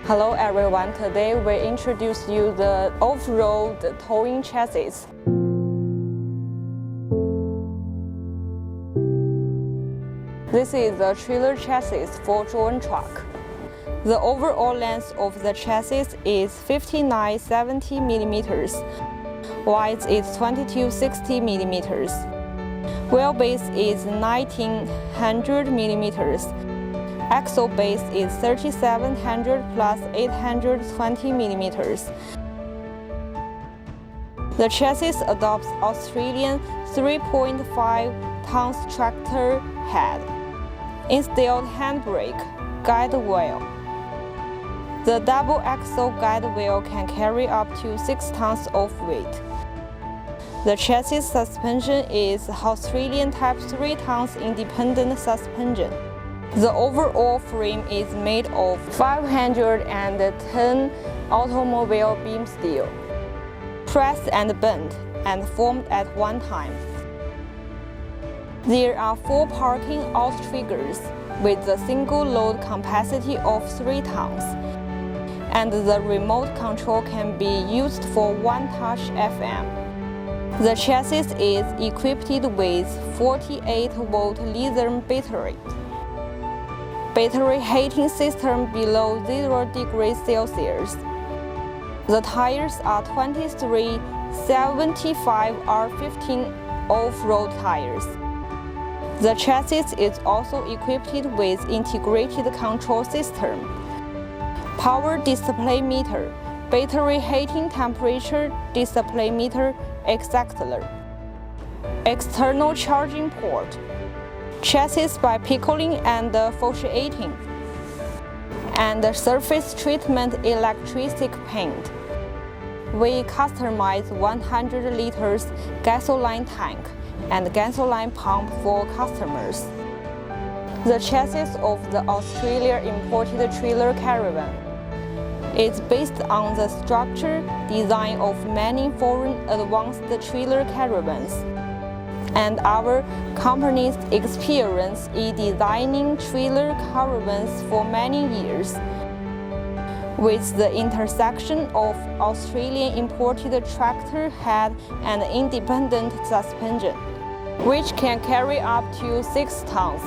Hello everyone, today we introduce you the off-road towing chassis. This is the trailer chassis for Zhuan truck. The overall length of the chassis is 5970 mm, width is 2260 mm, wheelbase is 1900 mm. Axle base is 3700 plus 820 mm. The chassis adopts Australian 3.5 tons tractor head, instilled handbrake, guide wheel. The double axle guide wheel can carry up to 6 tons of weight. The chassis suspension is Australian Type 3 tons independent suspension. The overall frame is made of 510 automobile beam steel, pressed and bent and formed at one time. There are 4 parking outriggers with a single load capacity of 3 tons, and the remote control can be used for one-touch FM. The chassis is equipped with 48-volt lithium battery. Battery heating system below 0 degrees Celsius. The tires are 23 75 R15 off-road tires. The chassis is also equipped with integrated control system, power display meter, battery heating temperature display meter, etc. External charging port, chassis by pickling and foliating, and surface treatment electric paint. We customize 100 liters gasoline tank and gasoline pump for customers. The chassis of the Australia imported trailer caravan is based on the structure design of many foreign advanced trailer caravans, and our company's experience in designing trailer caravans for many years. With the intersection of Australian imported tractor head and independent suspension, which can carry up to 6 tons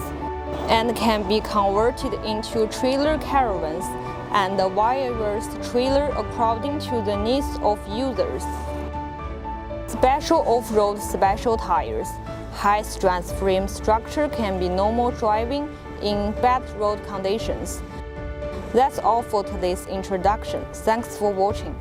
and can be converted into trailer caravans and various trailer according to the needs of users. Special off-road special tires. High-strength frame structure can be normal driving in bad road conditions. That's all for today's introduction. Thanks for watching.